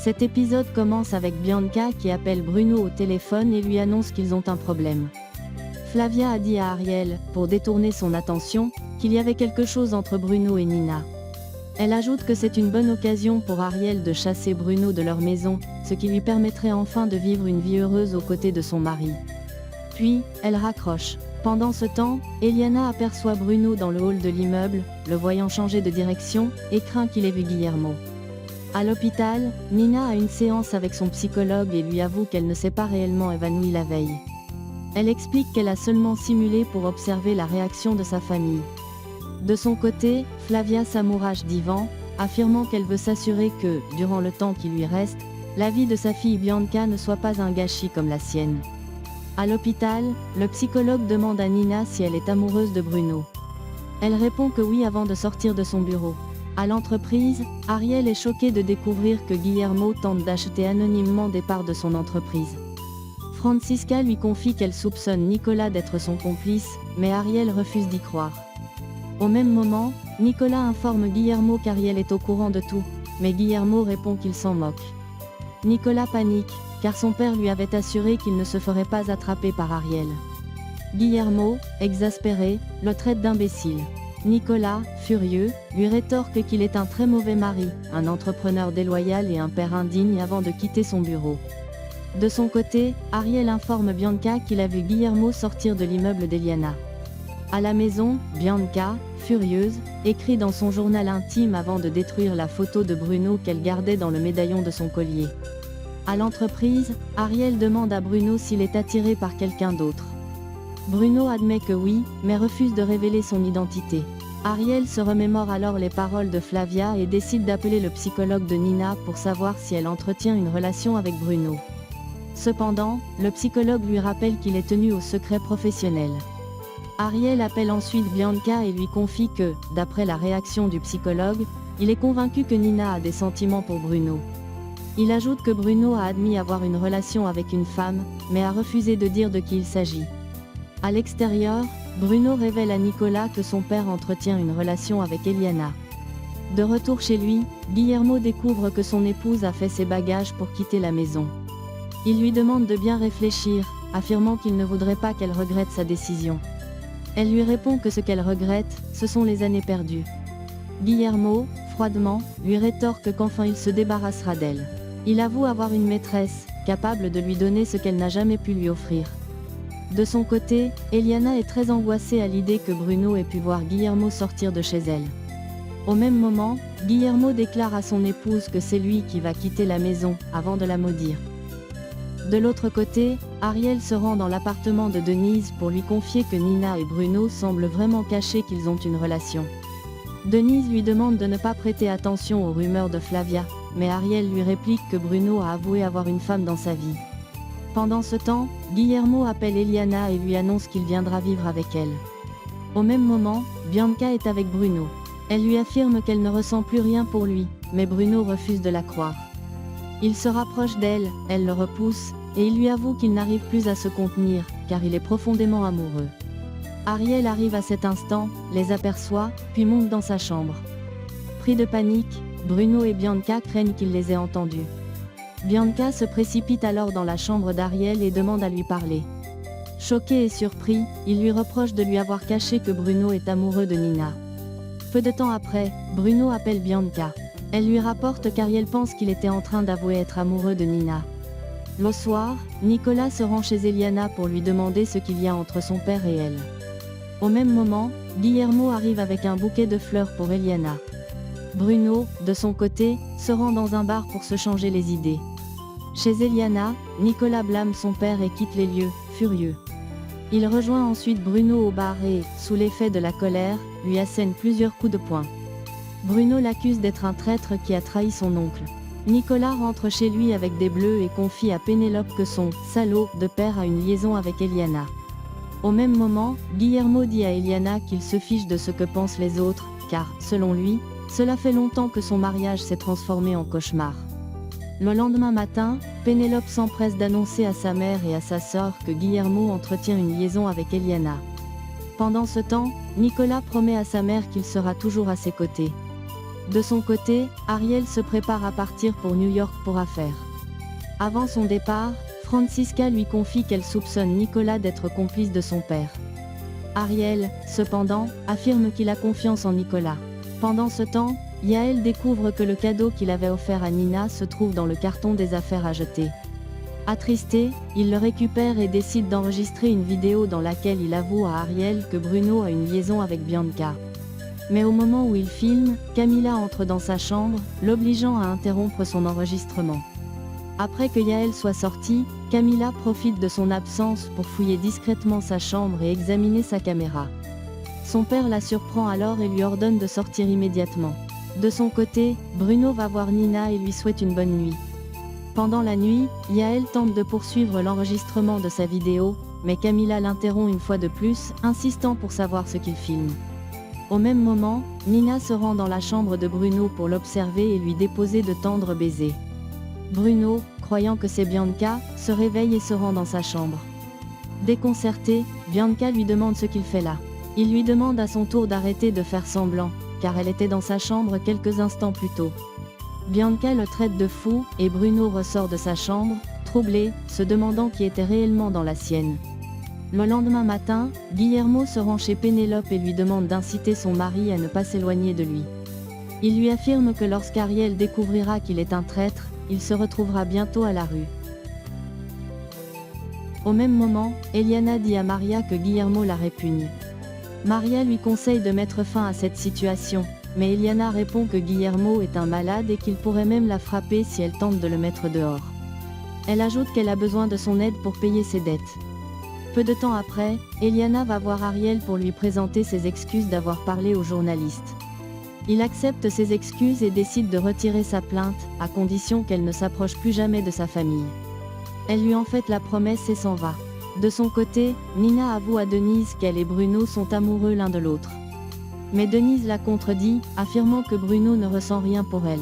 Cet épisode commence avec Bianca qui appelle Bruno au téléphone et lui annonce qu'ils ont un problème. Flavia a dit à Ariel, pour détourner son attention, qu'il y avait quelque chose entre Bruno et Nina. Elle ajoute que c'est une bonne occasion pour Ariel de chasser Bruno de leur maison, ce qui lui permettrait enfin de vivre une vie heureuse aux côtés de son mari. Puis, elle raccroche. Pendant ce temps, Eliana aperçoit Bruno dans le hall de l'immeuble, le voyant changer de direction, et craint qu'il ait vu Guillermo. À l'hôpital, Nina a une séance avec son psychologue et lui avoue qu'elle ne s'est pas réellement évanouie la veille. Elle explique qu'elle a seulement simulé pour observer la réaction de sa famille. De son côté, Flavia s'amourache d'Ivan, affirmant qu'elle veut s'assurer que, durant le temps qui lui reste, la vie de sa fille Bianca ne soit pas un gâchis comme la sienne. À l'hôpital, le psychologue demande à Nina si elle est amoureuse de Bruno. Elle répond que oui avant de sortir de son bureau. À l'entreprise, Ariel est choquée de découvrir que Guillermo tente d'acheter anonymement des parts de son entreprise. Francisca lui confie qu'elle soupçonne Nicolas d'être son complice, mais Ariel refuse d'y croire. Au même moment, Nicolas informe Guillermo qu'Ariel est au courant de tout, mais Guillermo répond qu'il s'en moque. Nicolas panique, car son père lui avait assuré qu'il ne se ferait pas attraper par Ariel. Guillermo, exaspéré, le traite d'imbécile. Nicolas, furieux, lui rétorque qu'il est un très mauvais mari, un entrepreneur déloyal et un père indigne avant de quitter son bureau. De son côté, Ariel informe Bianca qu'il a vu Guillermo sortir de l'immeuble d'Eliana. À la maison, Bianca, furieuse, écrit dans son journal intime avant de détruire la photo de Bruno qu'elle gardait dans le médaillon de son collier. À l'entreprise, Ariel demande à Bruno s'il est attiré par quelqu'un d'autre. Bruno admet que oui, mais refuse de révéler son identité. Ariel se remémore alors les paroles de Flavia et décide d'appeler le psychologue de Nina pour savoir si elle entretient une relation avec Bruno. Cependant, le psychologue lui rappelle qu'il est tenu au secret professionnel. Ariel appelle ensuite Bianca et lui confie que, d'après la réaction du psychologue, il est convaincu que Nina a des sentiments pour Bruno. Il ajoute que Bruno a admis avoir une relation avec une femme, mais a refusé de dire de qui il s'agit. À l'extérieur, Bruno révèle à Nicolas que son père entretient une relation avec Eliana. De retour chez lui, Guillermo découvre que son épouse a fait ses bagages pour quitter la maison. Il lui demande de bien réfléchir, affirmant qu'il ne voudrait pas qu'elle regrette sa décision. Elle lui répond que ce qu'elle regrette, ce sont les années perdues. Guillermo, froidement, lui rétorque qu'enfin il se débarrassera d'elle. Il avoue avoir une maîtresse, capable de lui donner ce qu'elle n'a jamais pu lui offrir. De son côté, Eliana est très angoissée à l'idée que Bruno ait pu voir Guillermo sortir de chez elle. Au même moment, Guillermo déclare à son épouse que c'est lui qui va quitter la maison, avant de la maudire. De l'autre côté, Ariel se rend dans l'appartement de Denise pour lui confier que Nina et Bruno semblent vraiment cacher qu'ils ont une relation. Denise lui demande de ne pas prêter attention aux rumeurs de Flavia, mais Ariel lui réplique que Bruno a avoué avoir une femme dans sa vie. Pendant ce temps, Guillermo appelle Eliana et lui annonce qu'il viendra vivre avec elle. Au même moment, Bianca est avec Bruno. Elle lui affirme qu'elle ne ressent plus rien pour lui, mais Bruno refuse de la croire. Il se rapproche d'elle, elle le repousse, et il lui avoue qu'il n'arrive plus à se contenir, car il est profondément amoureux. Ariel arrive à cet instant, les aperçoit, puis monte dans sa chambre. Pris de panique, Bruno et Bianca craignent qu'il les ait entendus. Bianca se précipite alors dans la chambre d'Ariel et demande à lui parler. Choqué et surpris, il lui reproche de lui avoir caché que Bruno est amoureux de Nina. Peu de temps après, Bruno appelle Bianca. Elle lui rapporte qu'Ariel pense qu'il était en train d'avouer être amoureux de Nina. Le soir, Nicolas se rend chez Eliana pour lui demander ce qu'il y a entre son père et elle. Au même moment, Guillermo arrive avec un bouquet de fleurs pour Eliana. Bruno, de son côté, se rend dans un bar pour se changer les idées. Chez Eliana, Nicolas blâme son père et quitte les lieux, furieux. Il rejoint ensuite Bruno au bar et, sous l'effet de la colère, lui assène plusieurs coups de poing. Bruno l'accuse d'être un traître qui a trahi son oncle. Nicolas rentre chez lui avec des bleus et confie à Pénélope que son « salaud » de père a une liaison avec Eliana. Au même moment, Guillermo dit à Eliana qu'il se fiche de ce que pensent les autres, car, selon lui, cela fait longtemps que son mariage s'est transformé en cauchemar. Le lendemain matin, Pénélope s'empresse d'annoncer à sa mère et à sa sœur que Guillermo entretient une liaison avec Eliana. Pendant ce temps, Nicolas promet à sa mère qu'il sera toujours à ses côtés. De son côté, Ariel se prépare à partir pour New York pour affaires. Avant son départ, Francisca lui confie qu'elle soupçonne Nicolas d'être complice de son père. Ariel, cependant, affirme qu'il a confiance en Nicolas. Pendant ce temps, Yael découvre que le cadeau qu'il avait offert à Nina se trouve dans le carton des affaires à jeter. Attristé, il le récupère et décide d'enregistrer une vidéo dans laquelle il avoue à Ariel que Bruno a une liaison avec Bianca. Mais au moment où il filme, Camilla entre dans sa chambre, l'obligeant à interrompre son enregistrement. Après que Yael soit sortie, Camilla profite de son absence pour fouiller discrètement sa chambre et examiner sa caméra. Son père la surprend alors et lui ordonne de sortir immédiatement. De son côté, Bruno va voir Nina et lui souhaite une bonne nuit. Pendant la nuit, Yael tente de poursuivre l'enregistrement de sa vidéo, mais Camilla l'interrompt une fois de plus, insistant pour savoir ce qu'il filme. Au même moment, Nina se rend dans la chambre de Bruno pour l'observer et lui déposer de tendres baisers. Bruno, croyant que c'est Bianca, se réveille et se rend dans sa chambre. Déconcertée, Bianca lui demande ce qu'il fait là. Il lui demande à son tour d'arrêter de faire semblant, car elle était dans sa chambre quelques instants plus tôt. Bianca le traite de fou, et Bruno ressort de sa chambre, troublé, se demandant qui était réellement dans la sienne. Le lendemain matin, Guillermo se rend chez Pénélope et lui demande d'inciter son mari à ne pas s'éloigner de lui. Il lui affirme que lorsqu'Ariel découvrira qu'il est un traître, il se retrouvera bientôt à la rue. Au même moment, Eliana dit à Maria que Guillermo la répugne. Maria lui conseille de mettre fin à cette situation, mais Eliana répond que Guillermo est un malade et qu'il pourrait même la frapper si elle tente de le mettre dehors. Elle ajoute qu'elle a besoin de son aide pour payer ses dettes. Peu de temps après, Eliana va voir Ariel pour lui présenter ses excuses d'avoir parlé au journaliste. Il accepte ses excuses et décide de retirer sa plainte, à condition qu'elle ne s'approche plus jamais de sa famille. Elle lui en fait la promesse et s'en va. De son côté, Nina avoue à Denise qu'elle et Bruno sont amoureux l'un de l'autre. Mais Denise la contredit, affirmant que Bruno ne ressent rien pour elle.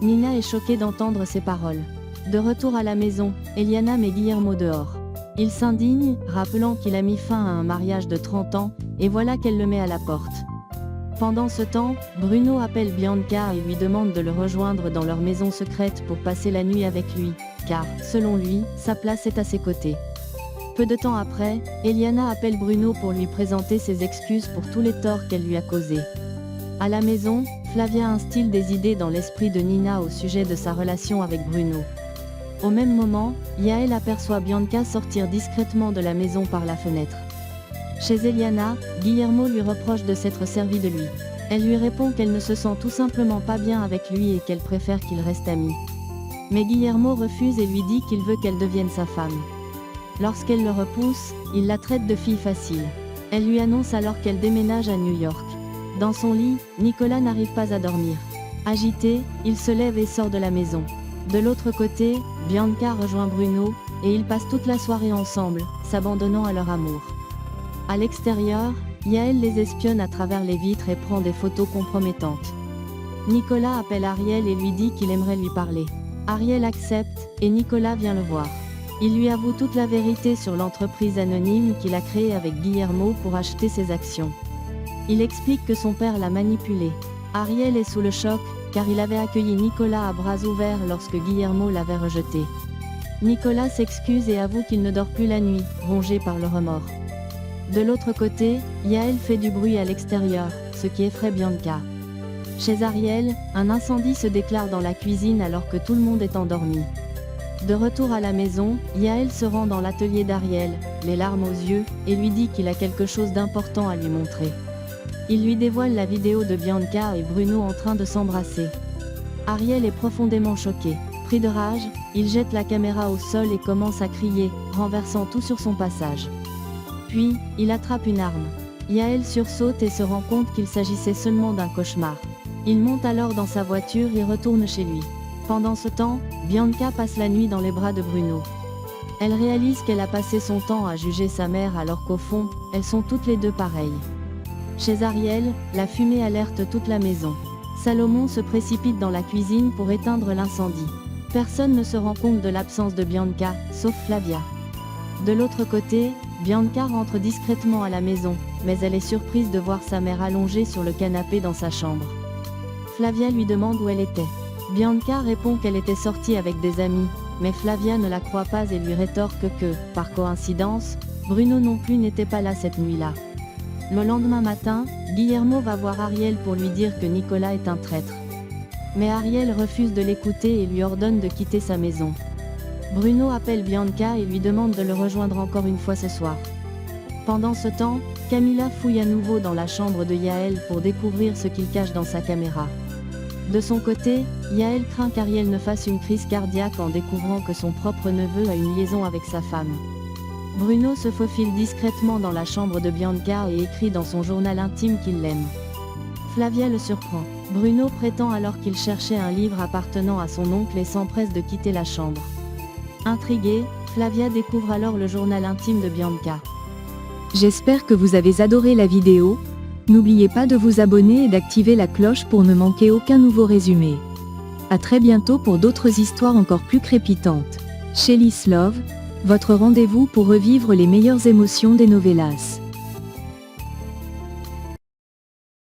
Nina est choquée d'entendre ces paroles. De retour à la maison, Eliana met Guillermo dehors. Il s'indigne, rappelant qu'il a mis fin à un mariage de 30 ans, et voilà qu'elle le met à la porte. Pendant ce temps, Bruno appelle Bianca et lui demande de le rejoindre dans leur maison secrète pour passer la nuit avec lui, car, selon lui, sa place est à ses côtés. Peu de temps après, Eliana appelle Bruno pour lui présenter ses excuses pour tous les torts qu'elle lui a causés. À la maison, Flavia instille des idées dans l'esprit de Nina au sujet de sa relation avec Bruno. Au même moment, Yael aperçoit Bianca sortir discrètement de la maison par la fenêtre. Chez Eliana, Guillermo lui reproche de s'être servi de lui. Elle lui répond qu'elle ne se sent tout simplement pas bien avec lui et qu'elle préfère qu'ils restent amis. Mais Guillermo refuse et lui dit qu'il veut qu'elle devienne sa femme. Lorsqu'elle le repousse, il la traite de fille facile. Elle lui annonce alors qu'elle déménage à New York. Dans son lit, Nicolas n'arrive pas à dormir. Agité, il se lève et sort de la maison. De l'autre côté, Bianca rejoint Bruno, et ils passent toute la soirée ensemble, s'abandonnant à leur amour. À l'extérieur, Yael les espionne à travers les vitres et prend des photos compromettantes. Nicolas appelle Ariel et lui dit qu'il aimerait lui parler. Ariel accepte, et Nicolas vient le voir. Il lui avoue toute la vérité sur l'entreprise anonyme qu'il a créée avec Guillermo pour acheter ses actions. Il explique que son père l'a manipulé. Ariel est sous le choc, car il avait accueilli Nicolas à bras ouverts lorsque Guillermo l'avait rejeté. Nicolas s'excuse et avoue qu'il ne dort plus la nuit, rongé par le remords. De l'autre côté, Yael fait du bruit à l'extérieur, ce qui effraie Bianca. Chez Ariel, un incendie se déclare dans la cuisine alors que tout le monde est endormi. De retour à la maison, Yael se rend dans l'atelier d'Ariel, les larmes aux yeux, et lui dit qu'il a quelque chose d'important à lui montrer. Il lui dévoile la vidéo de Bianca et Bruno en train de s'embrasser. Ariel est profondément choqué. Pris de rage, il jette la caméra au sol et commence à crier, renversant tout sur son passage. Puis, il attrape une arme. Yael sursaute et se rend compte qu'il s'agissait seulement d'un cauchemar. Il monte alors dans sa voiture et retourne chez lui. Pendant ce temps, Bianca passe la nuit dans les bras de Bruno. Elle réalise qu'elle a passé son temps à juger sa mère alors qu'au fond, elles sont toutes les deux pareilles. Chez Ariel, la fumée alerte toute la maison. Salomon se précipite dans la cuisine pour éteindre l'incendie. Personne ne se rend compte de l'absence de Bianca, sauf Flavia. De l'autre côté, Bianca rentre discrètement à la maison, mais elle est surprise de voir sa mère allongée sur le canapé dans sa chambre. Flavia lui demande où elle était. Bianca répond qu'elle était sortie avec des amis, mais Flavia ne la croit pas et lui rétorque que, par coïncidence, Bruno non plus n'était pas là cette nuit-là. Le lendemain matin, Guillermo va voir Ariel pour lui dire que Nicolas est un traître. Mais Ariel refuse de l'écouter et lui ordonne de quitter sa maison. Bruno appelle Bianca et lui demande de le rejoindre encore une fois ce soir. Pendant ce temps, Camilla fouille à nouveau dans la chambre de Yael pour découvrir ce qu'il cache dans sa caméra. De son côté, Yael craint qu'Ariel ne fasse une crise cardiaque en découvrant que son propre neveu a une liaison avec sa femme. Bruno se faufile discrètement dans la chambre de Bianca et écrit dans son journal intime qu'il l'aime. Flavia le surprend. Bruno prétend alors qu'il cherchait un livre appartenant à son oncle et s'empresse de quitter la chambre. Intriguée, Flavia découvre alors le journal intime de Bianca. J'espère que vous avez adoré la vidéo. N'oubliez pas de vous abonner et d'activer la cloche pour ne manquer aucun nouveau résumé. À très bientôt pour d'autres histoires encore plus crépitantes. Chez Love, votre rendez-vous pour revivre les meilleures émotions des novellas.